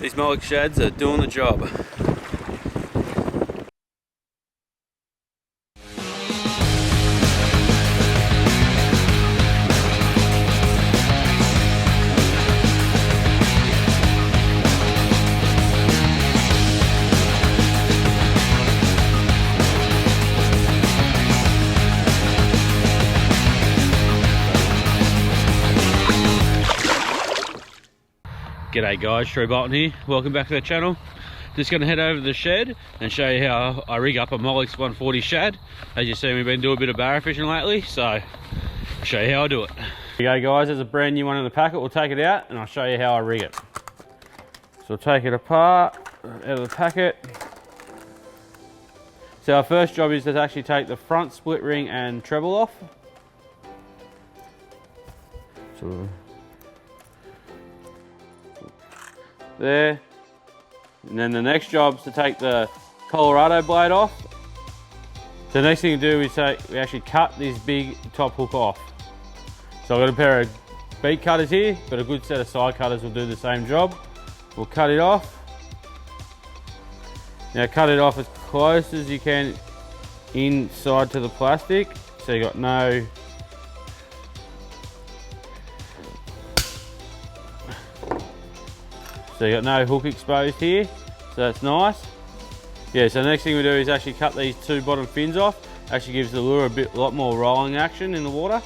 These Molix shads are doing the job. G'day guys, True Bolton here. Welcome back to the channel. Just going to head over to the shed and show you how I rig up a Molix 140 shad. As you see, we've been doing a bit of barra fishing lately, so I'll show you how I do it. Here you go guys, there's a brand new one in the packet. We'll take it out and I'll show you how I rig it. So we'll take it apart out of the packet. So our first job is to actually take the front split ring and treble off. So there, and then the next job is to take the Colorado blade off. So the next thing to do is we actually cut this big top hook off. So I've got a pair of beak cutters here, but a good set of side cutters will do the same job. We'll cut it off. Now cut it off as close as you can inside to the plastic, so you got no So you got no hook exposed here, so that's nice. Yeah, so the next thing we do is actually cut these two bottom fins off. Actually gives the lure a lot more rolling action in the water.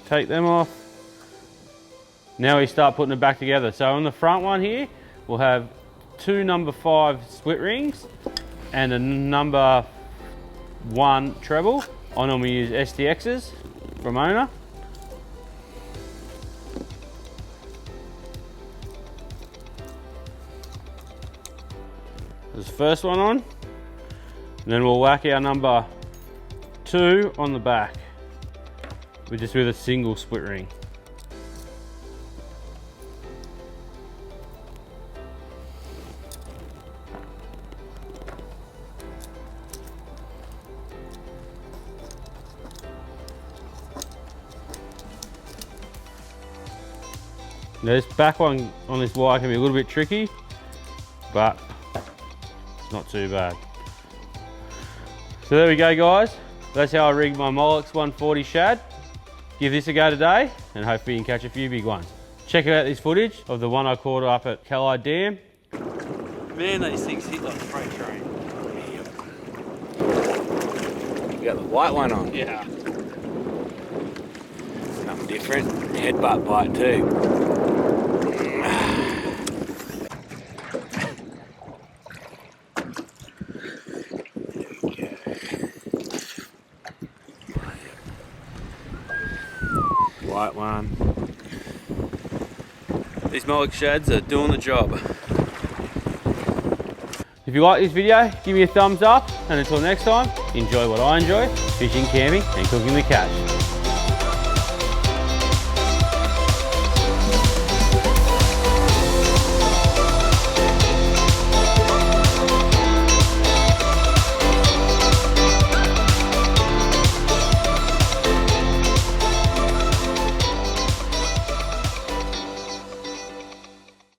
Take them off. Now we start putting it back together. So on the front one here, we'll have two number 5 split rings and a number 1 treble. I normally use STXs from Owner. There's the first one on. And then we'll whack our number 2 on the back, with a single split ring. Now this back one on this wire can be a little bit tricky, but it's not too bad. So there we go guys, that's how I rig my Molix 140 shad. Give this a go today and hopefully you can catch a few big ones. Check out this footage of the one I caught up at Calais Dam. Man, these things hit like a freight train. You got the white one on? Yeah. Something different. Headbutt bite too. White one. These Molix shads are doing the job. If you like this video, give me a thumbs up, and until next time, enjoy what I enjoy, fishing, camping and cooking the catch.